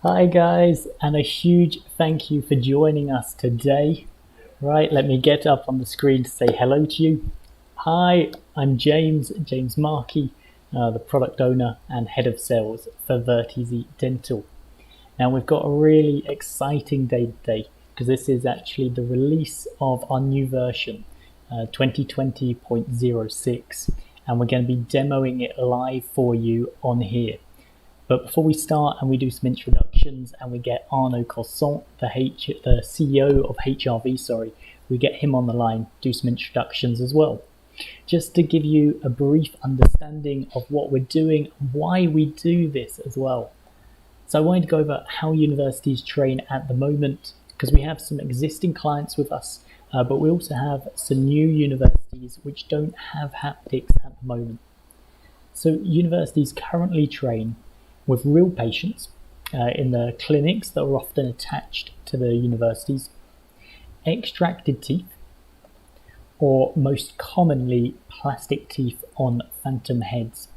Hi guys, and a huge thank you for joining us today. Right, let me get up on the screen to say hello to you. Hi, I'm James Markey, the product owner and head of sales for Virteasy Dental. Now we've got a really exciting day today because this is actually the release of our new version, 2020.06, and we're going to be demoing it live for you on here. But before we start and we do some introductions and we get Arnaud Cossant, the CEO of HRV, we get him on the line, do some introductions as well. Just to give you a brief understanding of what we're doing and why we do this as well. So I wanted to go over how universities train at the moment, because we have some existing clients with us, but we also have some new universities which don't have haptics at the moment. So universities currently train with real patients in the clinics that are often attached to the universities, extracted teeth, or most commonly plastic teeth on phantom heads.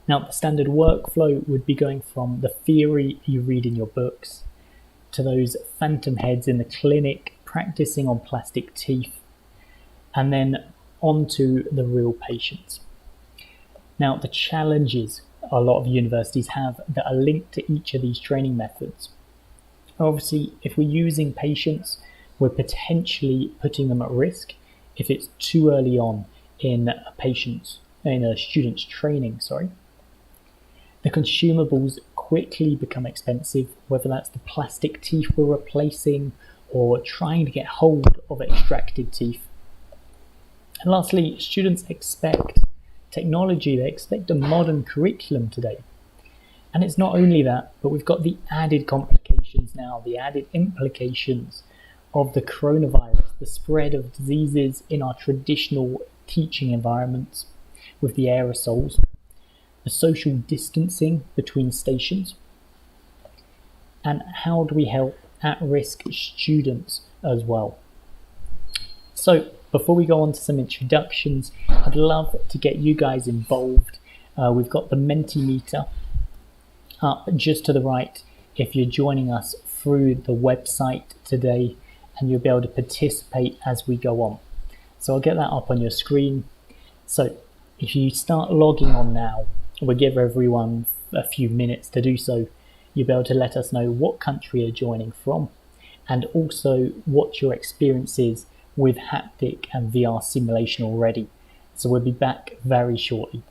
Now, the standard workflow would be going from the theory you read in your books to those phantom heads in the clinic practicing on plastic teeth, and then onto the real patients. Now, the challenges a lot of universities have that are linked to each of these training methods. Obviously, if we're using patients, we're potentially putting them at risk if it's too early on in a student's training. The consumables quickly become expensive, whether that's the plastic teeth we're replacing or trying to get hold of extracted teeth. And lastly, students expect technology, they expect a modern curriculum today. And it's not only that, but we've got the added complications now, the added implications of the coronavirus, the spread of diseases in our traditional teaching environments with the aerosols, the social distancing between stations, and how do we help at-risk students as well. So before we go on to some introductions, I'd love to get you guys involved. We've got the Mentimeter up just to the right if you're joining us through the website today, and you'll be able to participate as we go on. So I'll get that up on your screen. So if you start logging on now, we'll give everyone a few minutes to do so. You'll be able to let us know what country you're joining from and also what your experience is with haptic and VR simulation already. So we'll be back very shortly.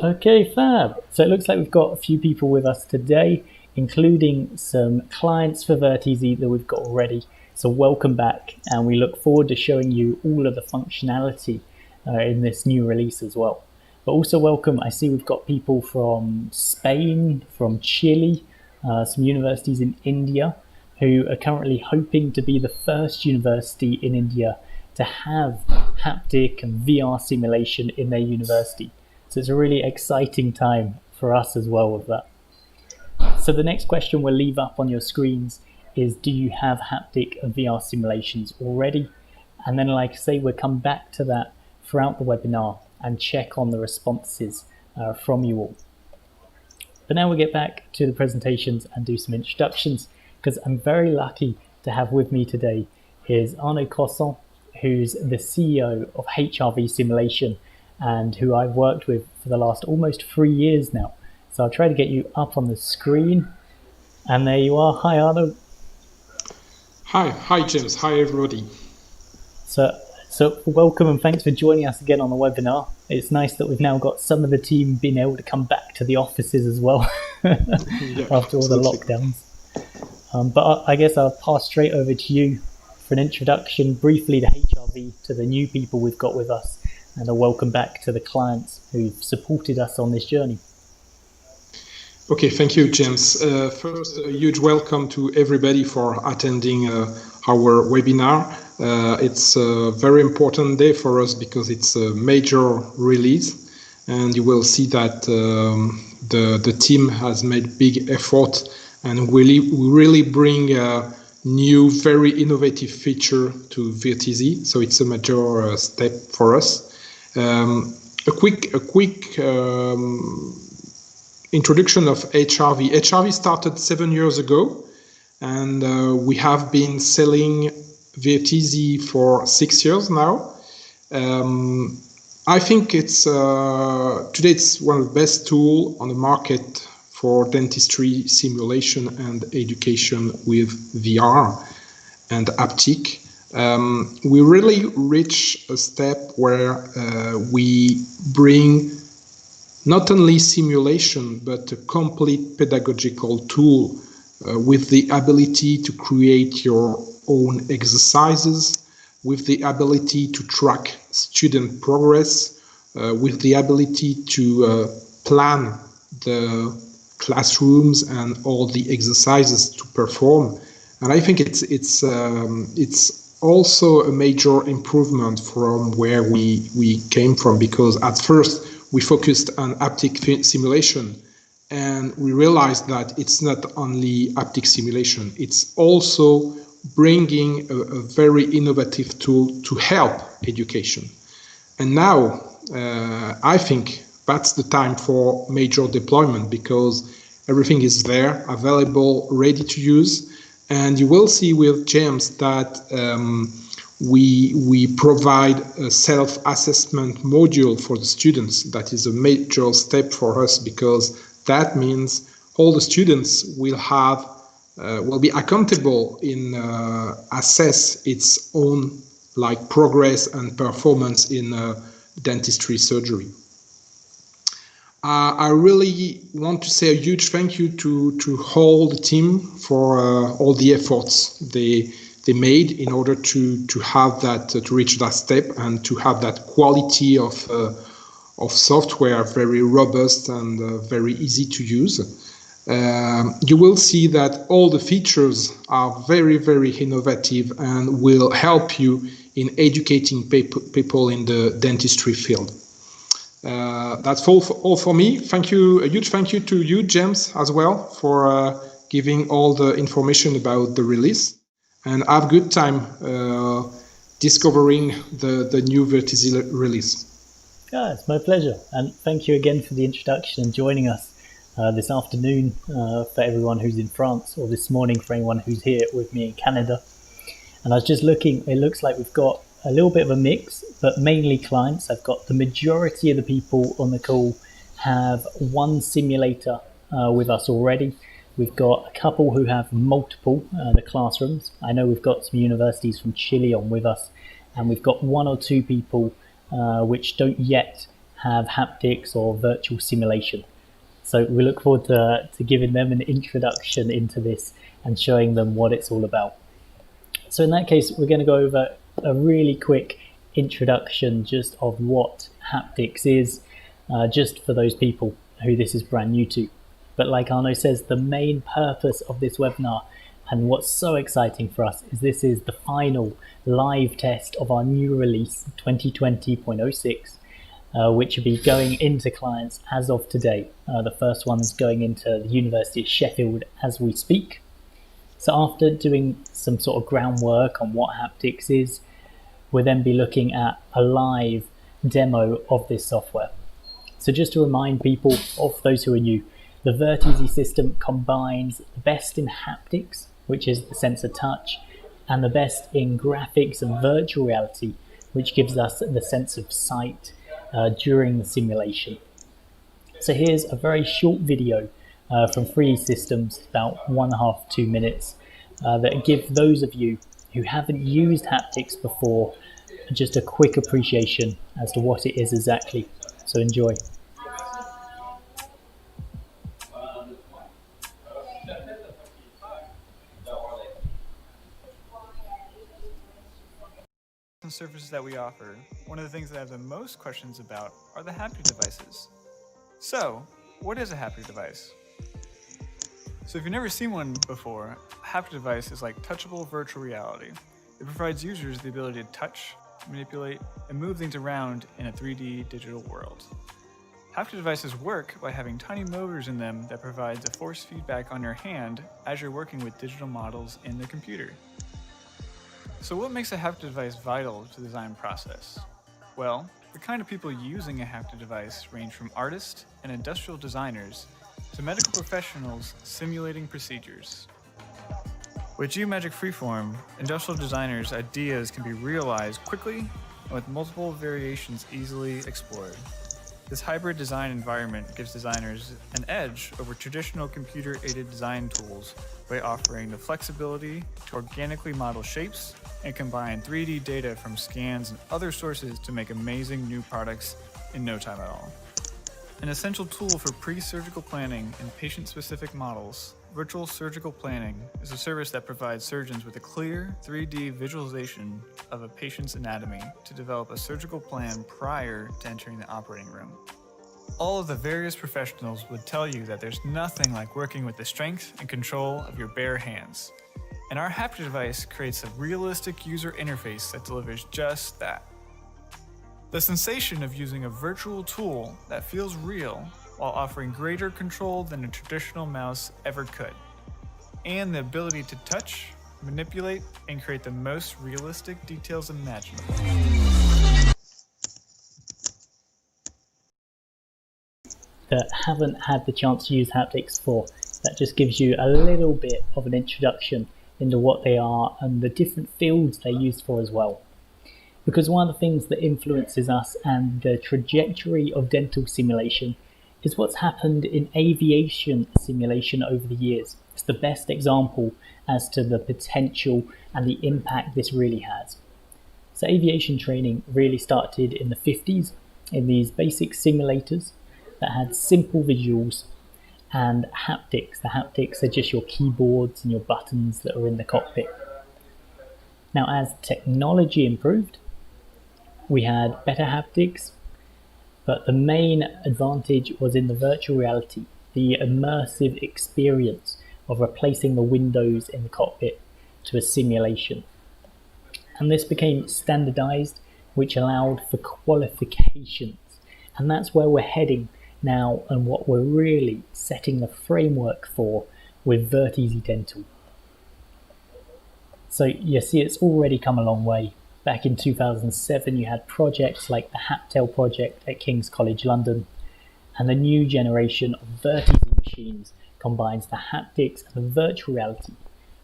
Okay, fab. So it looks like we've got a few people with us today, including some clients for Virteasy that we've got already. So welcome back, and we look forward to showing you all of the functionality in this new release as well. But also welcome, I see we've got people from Spain, from Chile, some universities in India, who are currently hoping to be the first university in India to have haptic and VR simulation in their university. So it's a really exciting time for us as well with that. So the next question we'll leave up on your screens is, do you have haptic and VR simulations already? And then, like I say, we'll come back to that throughout the webinar and check on the responses from you all. But now we'll get back to the presentations and do some introductions, because I'm very lucky to have with me today is Arnaud Cosson, who's the CEO of HRV Simulation and who I've worked with for the last almost 3 years now. So I'll try to get you up on the screen. And there you are. Hi, Arnaud. Hi, James. Hi, everybody. So welcome and thanks for joining us again on the webinar. It's nice that we've now got some of the team being able to come back to the offices as well after all the lockdowns. But I guess I'll pass straight over to you for an introduction briefly to HRV, to the new people we've got with us, and a welcome back to the clients who've supported us on this journey. Okay, thank you, James. First, a huge welcome to everybody for attending our webinar. It's a very important day for us because it's a major release, and you will see that the team has made big effort and we really bring a new, very innovative feature to Virteasy. So it's a major step for us. A quick introduction of HRV. HRV started 7 years ago, and we have been selling Virteasy for 6 years now. I think it's today it's one of the best tools on the market for dentistry simulation and education with VR and haptic. We really reach a step where we bring not only simulation, but a complete pedagogical tool with the ability to create your own exercises, with the ability to track student progress, with the ability to plan the classrooms and all the exercises to perform. And I think it's also a major improvement from where we came from, because at first we focused on haptic simulation, and we realized that it's not only haptic simulation, it's also bringing a very innovative tool to help education. And now I think that's the time for major deployment, because everything is there, available, ready to use. And you will see with James that we provide a self-assessment module for the students. That is a major step for us, because that means all the students will be accountable in assess its own progress and performance in dentistry surgery. I really want to say a huge thank you to all the team for all the efforts they made in order to have that, to reach that step and to have that quality of software, very robust and very easy to use. You will see that all the features are very, very innovative and will help you in educating people in the dentistry field. That's all for me. Thank you. A huge thank you to you, James, as well, for giving all the information about the release. And have a good time discovering the new Virteasy release. Yeah, it's my pleasure. And thank you again for the introduction and joining us this afternoon for everyone who's in France, or this morning for anyone who's here with me in Canada. And I was just looking, it looks like we've got a little bit of a mix, but mainly clients. I've got the majority of the people on the call have one simulator with us already. We've got a couple who have multiple, the classrooms. I know we've got some universities from Chile on with us, and we've got one or two people which don't yet have haptics or virtual simulation. So we look forward to giving them an introduction into this and showing them what it's all about. So in that case, we're going to go over a really quick introduction just of what haptics is, just for those people who this is brand new to. But like Arno says, the main purpose of this webinar and what's so exciting for us is this is the final live test of our new release 2020.06, which will be going into clients as of today. The first one's going into the University of Sheffield as we speak. So after doing some sort of groundwork on what haptics is, we'll then be looking at a live demo of this software. So just to remind people, of those who are new, the Virteasy system combines the best in haptics, which is the sense of touch, and the best in graphics and virtual reality, which gives us the sense of sight during the simulation. So here's a very short video from Free Systems, about 1.5 to 2 minutes, that give those of you who haven't used haptics before just a quick appreciation as to what it is exactly. So enjoy. Services that we offer, one of the things that I have the most questions about are the haptic devices. So, what is a haptic device? So if you've never seen one before, a haptic device is like touchable virtual reality. It provides users the ability to touch, manipulate, and move things around in a 3D digital world. Haptic devices work by having tiny motors in them that provides a force feedback on your hand as you're working with digital models in the computer. So what makes a haptic device vital to the design process? Well, the kind of people using a haptic device range from artists and industrial designers to medical professionals simulating procedures. With Geomagic Freeform, industrial designers' ideas can be realized quickly and with multiple variations easily explored. This hybrid design environment gives designers an edge over traditional computer-aided design tools by offering the flexibility to organically model shapes and combine 3D data from scans and other sources to make amazing new products in no time at all. An essential tool for pre-surgical planning and patient-specific models, Virtual Surgical Planning is a service that provides surgeons with a clear 3D visualization of a patient's anatomy to develop a surgical plan prior to entering the operating room. All of the various professionals would tell you that there's nothing like working with the strength and control of your bare hands. And our haptic device creates a realistic user interface that delivers just that. The sensation of using a virtual tool that feels real while offering greater control than a traditional mouse ever could, and the ability to touch, manipulate, and create the most realistic details imaginable. That haven't had the chance to use haptics before, that just gives you a little bit of an introduction into what they are and the different fields they're used for as well. Because one of the things that influences us and the trajectory of dental simulation is what's happened in aviation simulation over the years. It's the best example as to the potential and the impact this really has. So aviation training really started in the 50s in these basic simulators that had simple visuals and haptics. The haptics are just your keyboards and your buttons that are in the cockpit. Now, as technology improved, we had better haptics, but the main advantage was in the virtual reality, the immersive experience of replacing the windows in the cockpit to a simulation. And this became standardized, which allowed for qualifications. And that's where we're heading now and what we're really setting the framework for with Virteasy Dental. So you see it's already come a long way. Back in 2007 you had projects like the Haptel project at King's College London, and the new generation of Virteasy machines combines the haptics and the virtual reality,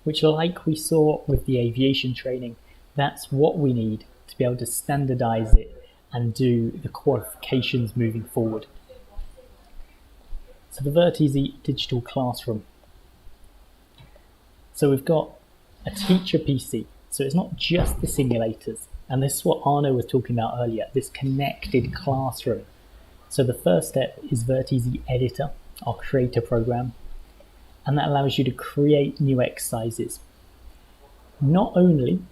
which, like we saw with the aviation training, that's what we need to be able to standardize it and do the qualifications moving forward. So the Virteasy digital classroom. So we've got a teacher PC. So it's not just the simulators. And this is what Arno was talking about earlier, this connected classroom. So the first step is Virteasy Editor, our creator program, and that allows you to create new exercises, not only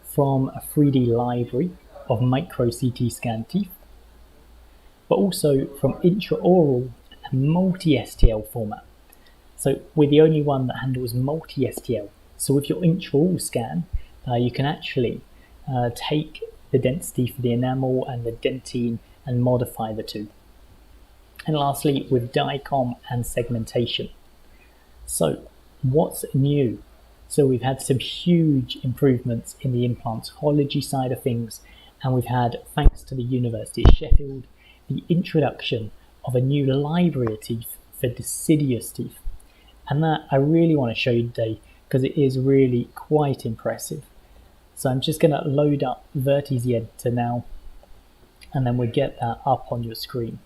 from a 3D library of micro CT scan teeth, but also from intra-oral and multi-STL format. So we're the only one that handles multi-STL. So with your intra-oral scan, you can actually take the density for the enamel and the dentine and modify the two. And lastly, with DICOM and segmentation. So what's new? So we've had some huge improvements in the implantology side of things, and we've had, thanks to the University of Sheffield, the introduction of a new library of teeth for deciduous teeth. And that I really want to show you today because it is really quite impressive. So I'm just going to load up Virteasy Editor now, and then we'll get that up on your screen.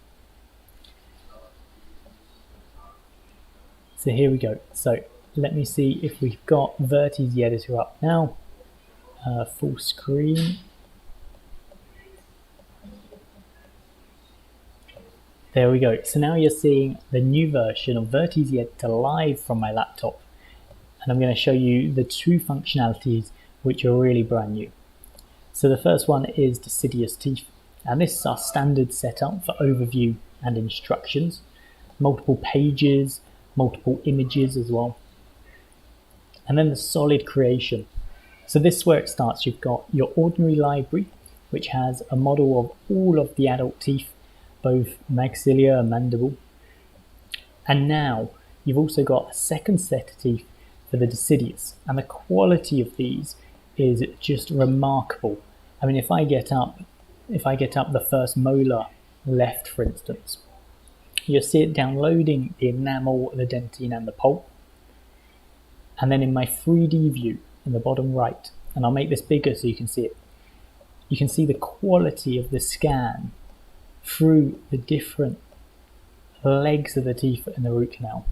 So here we go. So let me see if we've got Virteasy Editor up now. Full screen. There we go. So now you're seeing the new version of Virteasy Editor live from my laptop. And I'm going to show you the two functionalities which are really brand new. So the first one is deciduous teeth. And this is our standard setup for overview and instructions. Multiple pages, multiple images as well. And then the solid creation. So this is where it starts. You've got your ordinary library, which has a model of all of the adult teeth, both maxilla and mandible. And now you've also got a second set of teeth for the deciduous. And the quality of these is just remarkable. I mean, if I get up the first molar left, for instance, you'll see it downloading the enamel, the dentine and the pulp. And then in my 3D view in the bottom right, and I'll make this bigger so you can see it, you can see the quality of the scan through the different legs of the teeth in the root canal.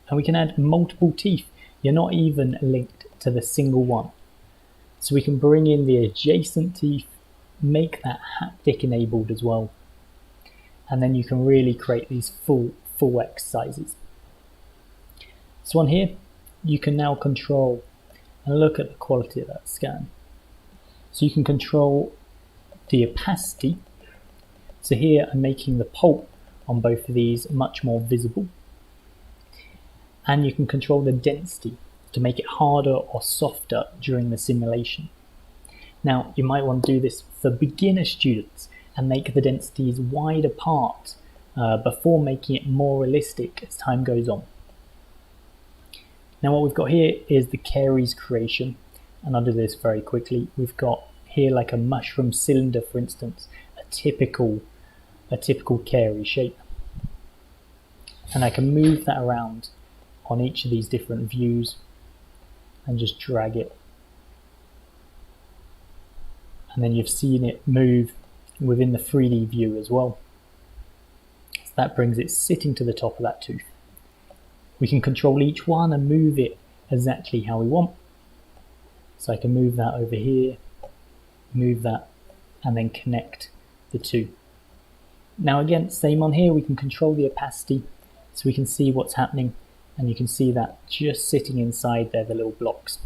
And we can add multiple teeth. You're not even linked to the single one. So we can bring in the adjacent teeth, make that haptic enabled as well. And then you can really create these full exercises. So on here, you can now control and look at the quality of that scan. So you can control the opacity. So here I'm making the pulp on both of these much more visible. And you can control the density to make it harder or softer during the simulation. Now, you might want to do this for beginner students and make the densities wide apart before making it more realistic as time goes on. Now what we've got here is the Caries Creation, and I'll do this very quickly. We've got here like a mushroom cylinder, for instance, a typical caries shape. And I can move that around on each of these different views and just drag it. And then you've seen it move within the 3D view as well. So that brings it sitting to the top of that tooth. We can control each one and move it exactly how we want. So I can move that over here, move that, and then connect the two. Now again, same on here, we can control the opacity so we can see what's happening, and you can see that just sitting inside there, the little blocks.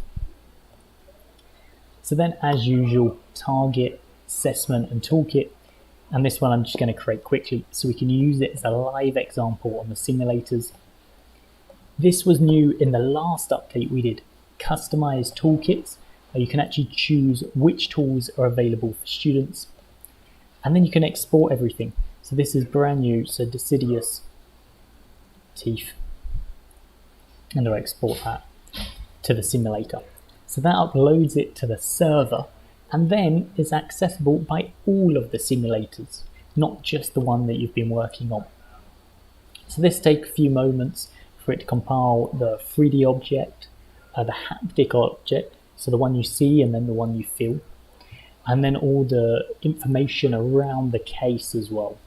So then, as usual, target, assessment and toolkit, and this one I'm just going to create quickly so we can use it as a live example on the simulators. This was new in the last update we did, customized toolkits, where you can actually choose which tools are available for students, and then you can export everything. So this is brand new, so deciduous teeth, and I'll export that to the simulator. So that uploads it to the server, and then is accessible by all of the simulators, not just the one that you've been working on. So this takes a few moments for it to compile the 3D object, the haptic object, so the one you see and then the one you feel, and then all the information around the case as well.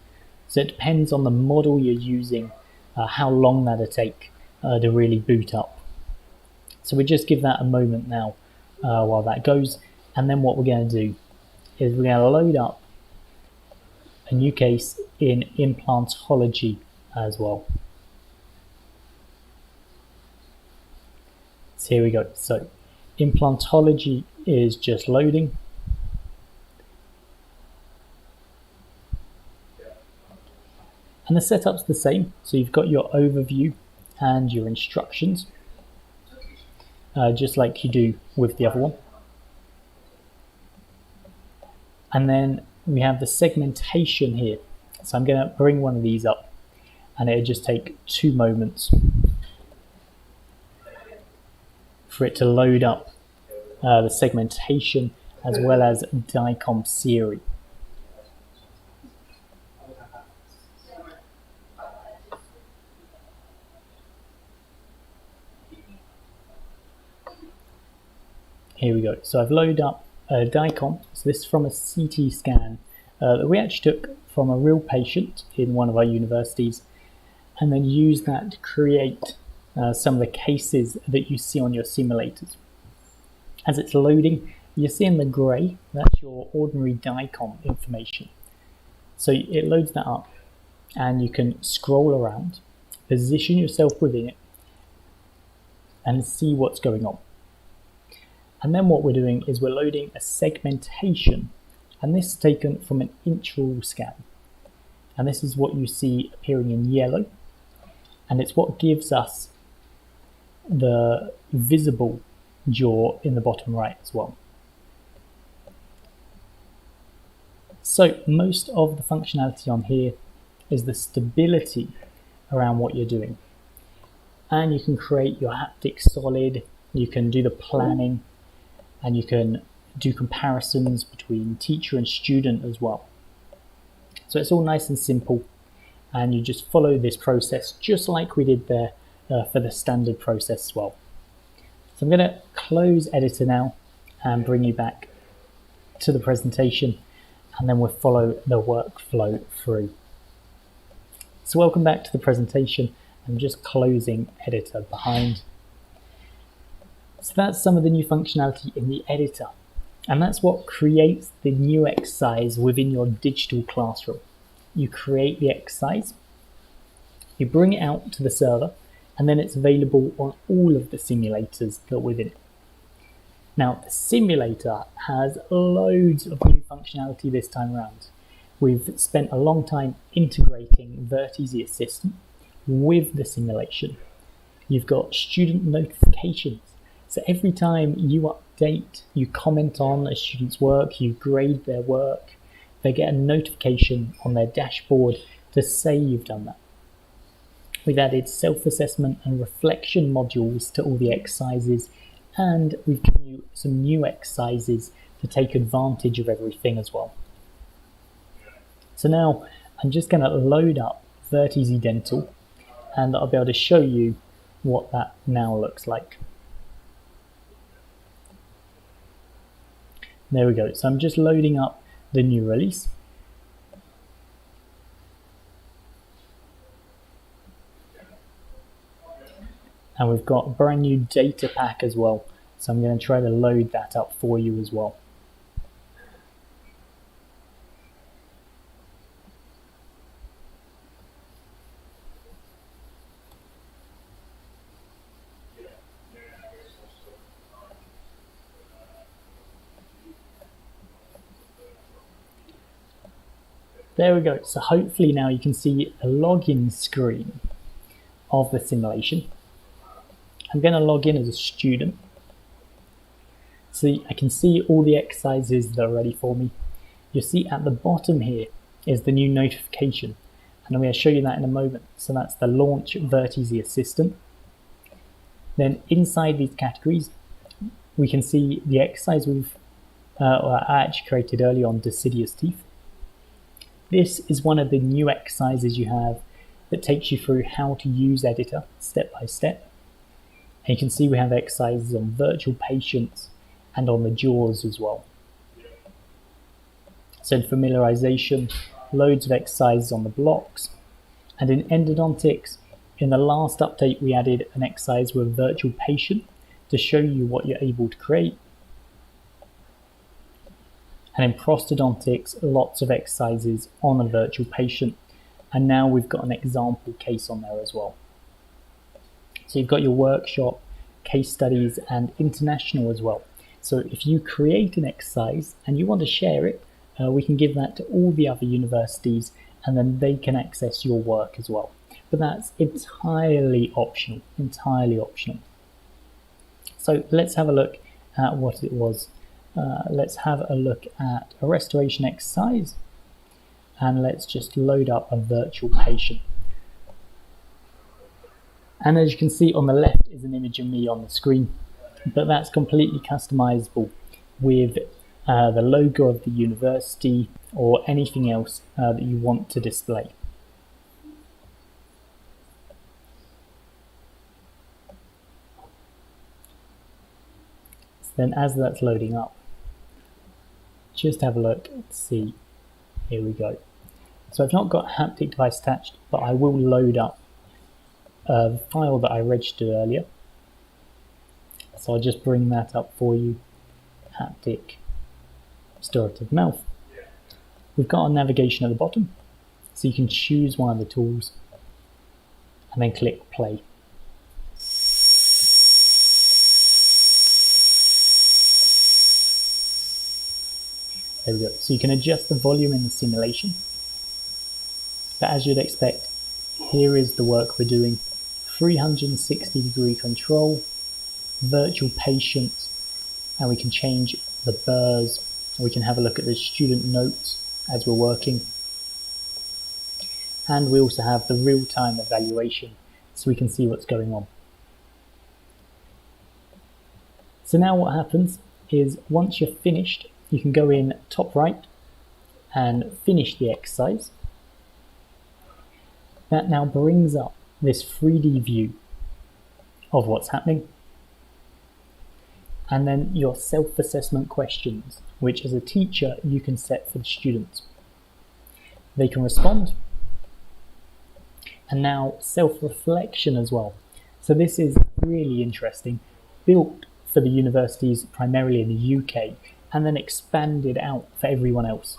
So it depends on the model you're using, how long that'll take to really boot up. So we just give that a moment now while that goes, and then what we're going to do is we're going to load up a new case in implantology as well. So here we go. So implantology is just loading. And the setup's the same. So you've got your overview and your instructions, just like you do with the other one. And then we have the segmentation here. So I'm going to bring one of these up, and it'll just take 2 moments for it to load up the segmentation as well as DICOM CT. Here we go. So I've loaded up DICOM. So this is from a CT scan that we actually took from a real patient in one of our universities, and then used that to create some of the cases that you see on your simulators. As it's loading, you see in the grey, that's your ordinary DICOM information. So it loads that up, and you can scroll around, position yourself within it, and see what's going on. And then what we're doing is we're loading a segmentation, and this is taken from an intra-oral scan. And this is what you see appearing in yellow, and it's what gives us the visible jaw in the bottom right as well. So most of the functionality on here is the stability around what you're doing. And you can create your haptic solid, you can do the planning, and you can do comparisons between teacher and student as well. So it's all nice and simple, and you just follow this process just like we did there for the standard process as well. So I'm going to close editor now and bring you back to the presentation, and then we'll follow the workflow through. So welcome back to the presentation. I'm just closing editor behind. So that's some of the new functionality in the editor, and that's what creates the new exercise within your digital classroom. You create the exercise, you bring it out to the server, and then it's available on all of the simulators that are within it. Now, the simulator has loads of new functionality this time around. We've spent a long time integrating Virteasy Assistant with the simulation. You've got student notifications. So every time you update, you comment on a student's work, you grade their work, they get a notification on their dashboard to say you've done that. We've added self-assessment and reflection modules to all the exercises, and we've given you some new exercises to take advantage of everything as well. So now I'm just going to load up Virteasy Dental, and I'll be able to show you what that now looks like. There we go. So I'm just loading up the new release. And we've got a brand new data pack as well. So I'm going to try to load that up for you as well. There we go. So hopefully now you can see a login screen of the simulation. I'm going to log in as a student. So I can see all the exercises that are ready for me. You'll see at the bottom here is the new notification, and I'm going to show you that in a moment. So that's the Launch Virteasy Assistant. Then inside these categories, we can see the exercise I actually created earlier on deciduous teeth. This is one of the new exercises you have that takes you through how to use Editor step by step. And you can see we have exercises on virtual patients and on the jaws as well. So in familiarization, loads of exercises on the blocks. And in endodontics, in the last update, we added an exercise with a virtual patient to show you what you're able to create. And in prosthodontics, lots of exercises on a virtual patient. And now we've got an example case on there as well. So you've got your workshop, case studies, and international as well. So if you create an exercise and you want to share it, we can give that to all the other universities, and then they can access your work as well. But that's entirely optional, entirely optional. So let's have a look at what it was. Let's have a look at a restoration exercise, and let's just load up a virtual patient. And as you can see on the left is an image of me on the screen, but that's completely customizable with the logo of the university or anything else that you want to display. So then as that's loading up, just have a look and see. Here we go. So I've not got haptic device attached, but I will load up a file that I registered earlier. So I'll just bring that up for you. Haptic restorative mouth. We've got our navigation at the bottom, so you can choose one of the tools and then click play. There we go. So you can adjust the volume in the simulation. But as you'd expect, here is the work we're doing. 360-degree control, virtual patient, and we can change the burrs. We can have a look at the student notes as we're working. And we also have the real-time evaluation, so we can see what's going on. So now what happens is once you're finished, you can go in top right and finish the exercise. That now brings up this 3D view of what's happening. And then your self-assessment questions, which as a teacher you can set for the students. They can respond. And now self-reflection as well. So this is really interesting, built for the universities primarily in the UK, and then expanded out for everyone else.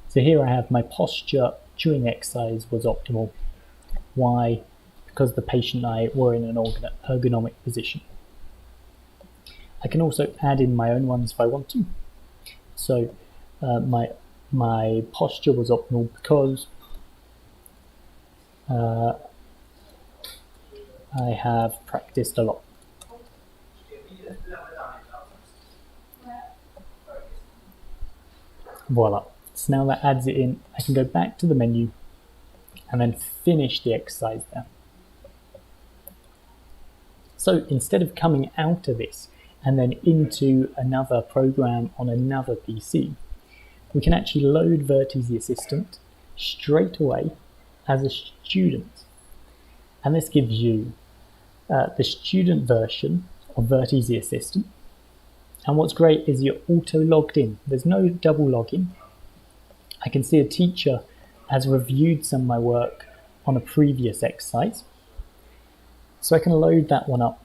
So here I have my posture during the exercise was optimal. Why? Because the patient and I were in an ergonomic position. I can also add in my own ones if I want to. So my posture was optimal because I have practiced a lot. Voila. So now that adds it in, I can go back to the menu and then finish the exercise there. So instead of coming out of this and then into another program on another PC, we can actually load Virteasy Assistant straight away as a student. And this gives you the student version of Virteasy Assistant. And what's great is you're auto logged in. There's no double login. I can see a teacher has reviewed some of my work on a previous exercise. So I can load that one up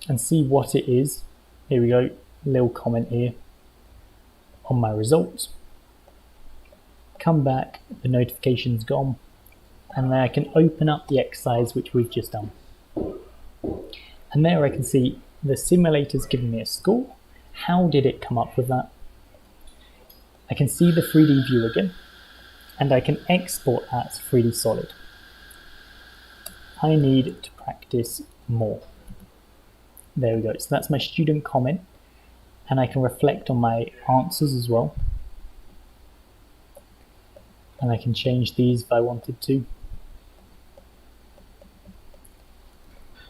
and see what it is. Here we go, little comment here on my results. Come back, the notification's gone, and then I can open up the exercise which we've just done. And there I can see the simulator's giving me a score. How did it come up with that? I can see the 3D view again, and I can export that as 3D solid. I need to practice more. There we go. So that's my student comment, and I can reflect on my answers as well. And I can change these if I wanted to.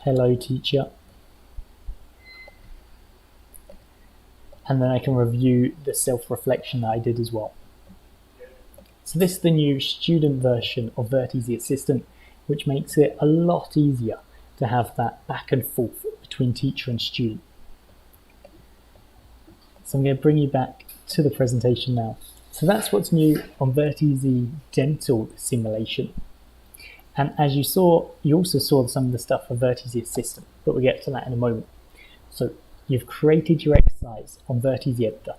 Hello, teacher. And then I can review the self-reflection that I did as well. So this is the new student version of Virteasy Assistant, which makes it a lot easier to have that back and forth between teacher and student. So I'm going to bring you back to the presentation now. So that's what's new on Virteasy Dental simulation. And as you saw, you also saw some of the stuff for Virteasy Assistant, but we'll get to that in a moment. So you've created your exercise on Virteasy Editor.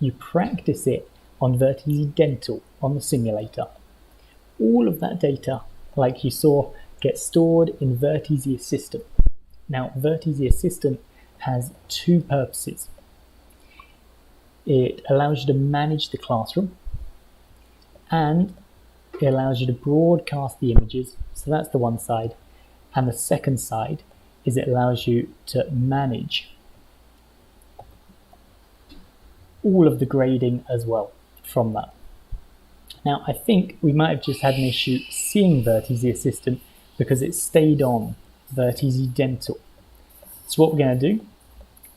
you practice it on Virteasy Dental on the simulator. All of that data, like you saw, gets stored in Virteasy Assistant. Now, Virteasy Assistant has two purposes. It allows you to manage the classroom, and it allows you to broadcast the images, so that's the one side, and the second side is it allows you to manage all of the grading as well from that. Now, I think we might have just had an issue seeing Virteasy Assistant because it stayed on Virteasy Dental. So what we're going to do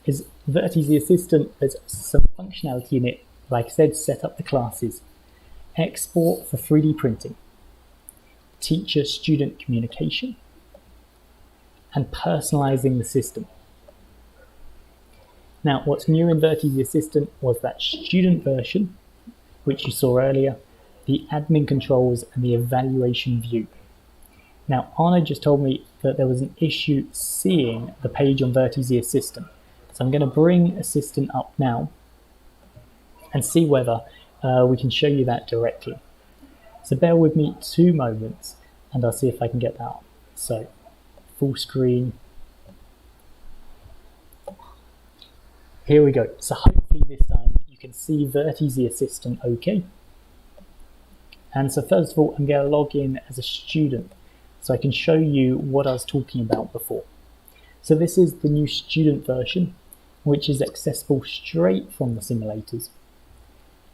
is Virteasy Assistant, there's some functionality in it, like I said, set up the classes, export for 3D printing, teacher-student communication, and personalizing the system. Now, what's new in Virteasy Assistant was that student version, which you saw earlier, the admin controls, and the evaluation view. Now, Arno just told me that there was an issue seeing the page on Virteasy Assistant. So I'm going to bring Assistant up now and see whether we can show you that directly. So bear with me 2 moments and I'll see if I can get that up. So full screen. Here we go. So hopefully this time you can see Virteasy Assistant okay. And so first of all, I'm going to log in as a student so I can show you what I was talking about before. So this is the new student version, which is accessible straight from the simulators.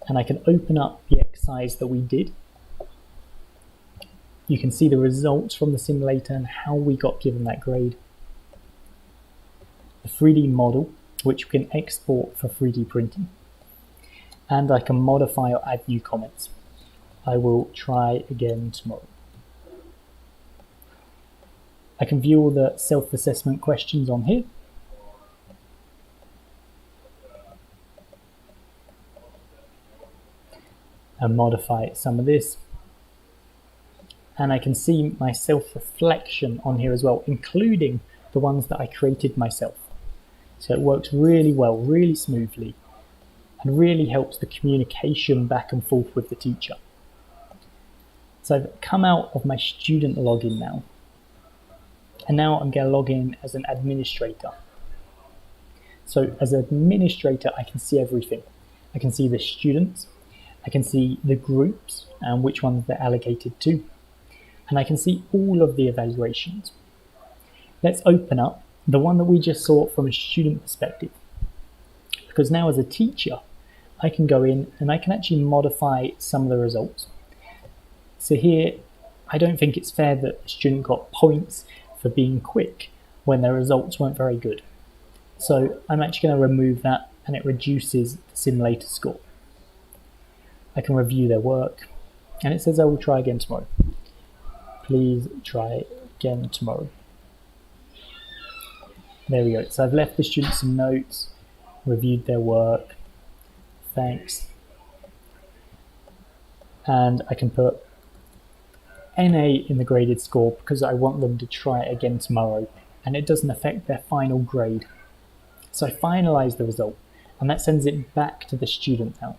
And I can open up the exercise that we did. You can see the results from the simulator and how we got given that grade. The 3D model, which we can export for 3D printing. And I can modify or add new comments. I will try again tomorrow. I can view all the self-assessment questions on here. And modify some of this. And I can see my self-reflection on here as well, including the ones that I created myself. So it works really well, really smoothly, and really helps the communication back and forth with the teacher. So I've come out of my student login now. And now I'm going to log in as an administrator. So as an administrator, I can see everything. I can see the students, I can see the groups and which ones they're allocated to, and I can see all of the evaluations. Let's open up the one that we just saw from a student perspective, because now as a teacher, I can go in and I can actually modify some of the results. So here, I don't think it's fair that the student got points for being quick when their results weren't very good. So I'm actually going to remove that, and it reduces the simulator score. I can review their work, and it says I will try again tomorrow. Please try again tomorrow. There we go. So I've left the students some notes, reviewed their work, thanks. And I can put NA in the graded score because I want them to try it again tomorrow, and it doesn't affect their final grade. So I finalize the result, and that sends it back to the student now.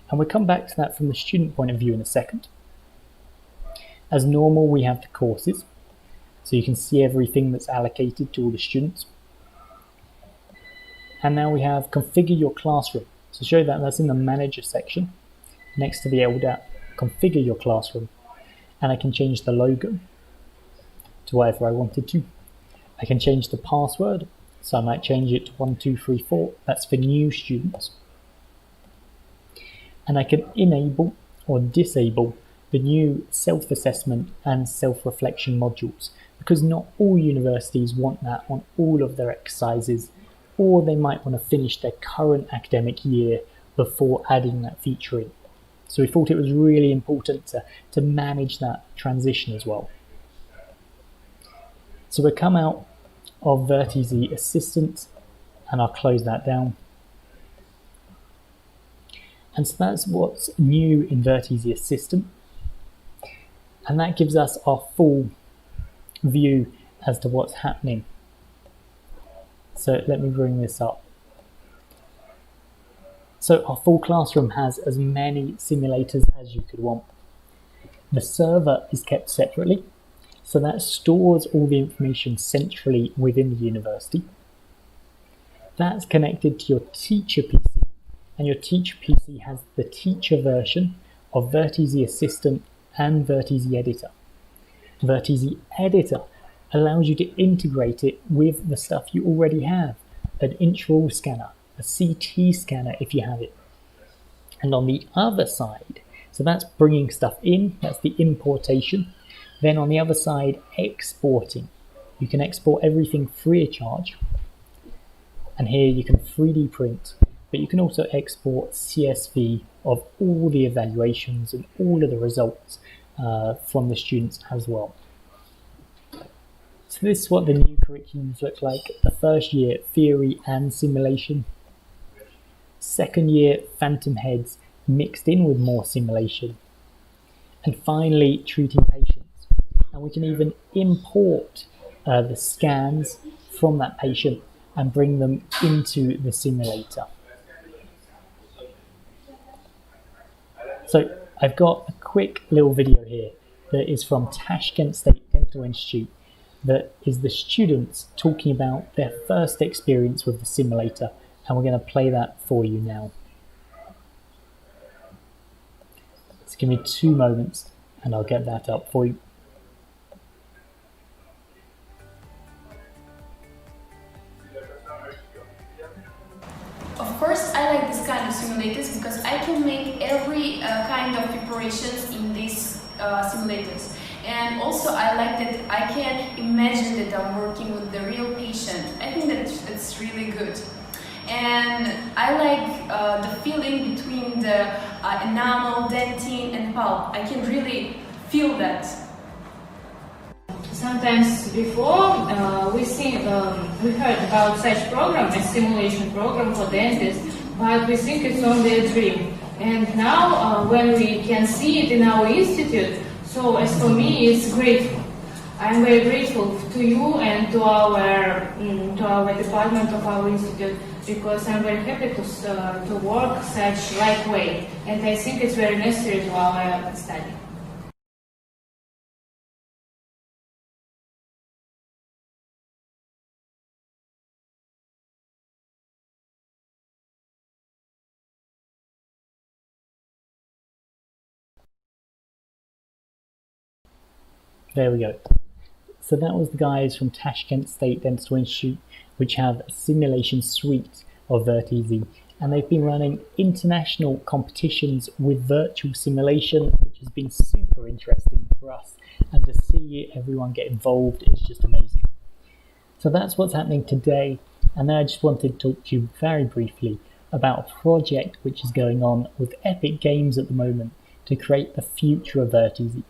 And we'll come back to that from the student point of view in a second. As normal, we have the courses, so you can see everything that's allocated to all the students. And now we have configure your classroom. So show that that's in the manager section, next to the LDAP, configure your classroom. And I can change the logo to whatever I wanted to. I can change the password, so I might change it to 1234, that's for new students. And I can enable or disable the new self-assessment and self-reflection modules, because not all universities want that on all of their exercises, or they might want to finish their current academic year before adding that feature in. So we thought it was really important to manage that transition as well. So we'll come out of Virteasy Assistant, and I'll close that down. And so that's what's new in Virteasy Assistant. And that gives us our full view as to what's happening. So let me bring this up. So our full classroom has as many simulators as you could want. The server is kept separately, so that stores all the information centrally within the university. That's connected to your teacher PC, and your teacher PC has the teacher version of Virteasy Assistant and Virteasy Editor. Virteasy Editor allows you to integrate it with the stuff you already have, an intra-oral scanner, a CT scanner if you have it. And on the other side, so that's bringing stuff in, that's the importation. Then on the other side, exporting. You can export everything free of charge. And here you can 3D print, but you can also export CSV of all the evaluations and all of the results from the students as well. So this is what the new curriculums look like. The first year, theory and simulation. Second year, phantom heads mixed in with more simulation. And finally, treating patients. And we can even import the scans from that patient and bring them into the simulator. So I've got a quick little video here that is from Tashkent State Dental Institute, that is the students talking about their first experience with the simulator, and we're going to play that for you now. Just give me 2 moments and I'll get that up for you. Of course, I like this kind of simulators because I can make every kind of preparations in these simulators. And also I like that I can imagine that I'm working with the real patient. I think that it's really good. And I like the feeling between the enamel, dentine and pulp. I can really feel that. Sometimes before we heard about such program, a simulation program for dentists, but we think it's only a dream. And now when we can see it in our institute, so as for me it's great. I'm very grateful to you and to our department of our institute, because I'm very happy to work such like way, and I think it's very necessary to our study. There we go. So that was the guys from Tashkent State Dental Institute, which have a simulation suite of Virteasy, and they've been running international competitions with virtual simulation, which has been super interesting for us, and to see everyone get involved is just amazing. So that's what's happening today, and then I just wanted to talk to you very briefly about a project which is going on with Epic Games at the moment to create the future of Virteasy.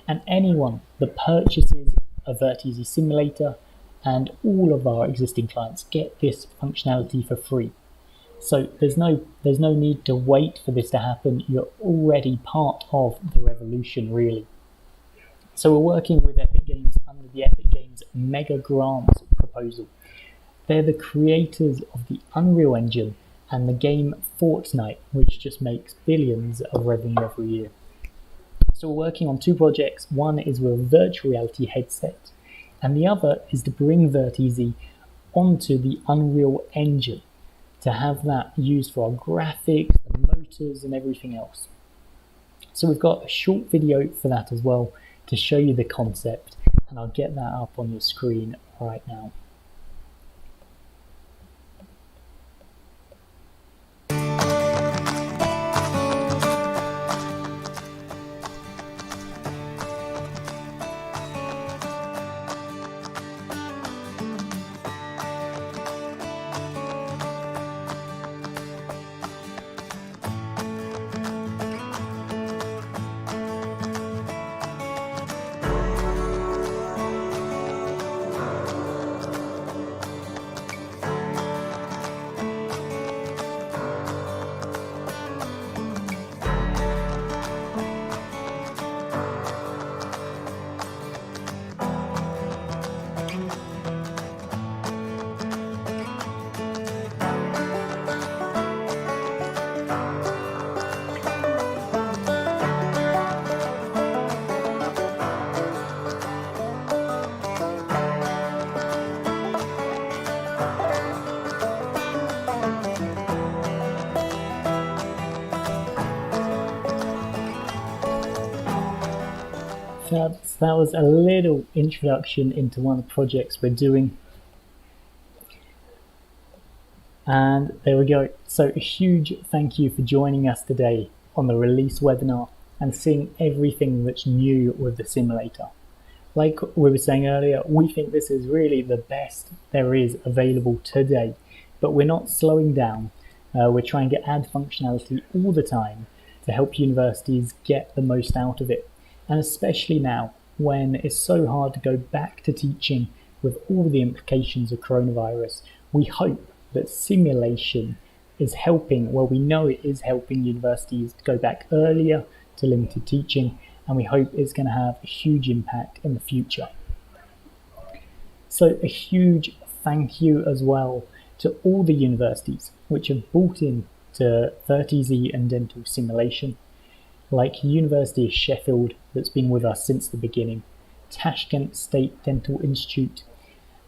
And anyone that purchases a Virteasy simulator, and all of our existing clients get this functionality for free. So there's no need to wait for this to happen. You're already part of the revolution, really. So we're working with Epic Games under the Epic Games Mega Grants proposal. They're the creators of the Unreal Engine and the game Fortnite, which just makes billions of revenue every year. So we're working on 2 projects. One is with a virtual reality headset, and the other is to bring Virteasy onto the Unreal Engine, to have that used for our graphics, the motors and everything else. So we've got a short video for that as well to show you the concept, and I'll get that up on your screen right now. So that was a little introduction into one of the projects we're doing. And there we go. So a huge thank you for joining us today on the release webinar and seeing everything that's new with the simulator. Like we were saying earlier, we think this is really the best there is available today, but we're not slowing down. We're trying to add functionality all the time to help universities get the most out of it. And especially now, when it's so hard to go back to teaching with all the implications of coronavirus, we hope that simulation is helping, well, we know it is helping universities to go back earlier to limited teaching, and we hope it's going to have a huge impact in the future. So a huge thank you as well to all the universities which have bought in to Virteasy and dental simulation, like University of Sheffield, that's been with us since the beginning, Tashkent State Dental Institute,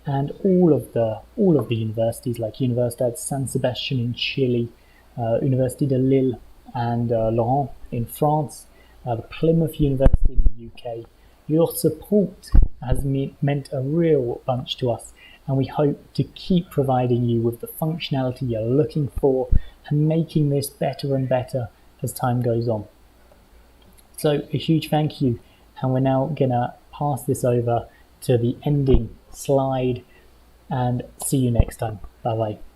and all of the universities like Universidad San Sebastian in Chile, Université de Lille and Laurent in France, the Plymouth University in the UK. Your support has meant a real bunch to us, and we hope to keep providing you with the functionality you're looking for and making this better and better as time goes on. So a huge thank you, and we're now gonna pass this over to the ending slide, and see you next time. Bye bye.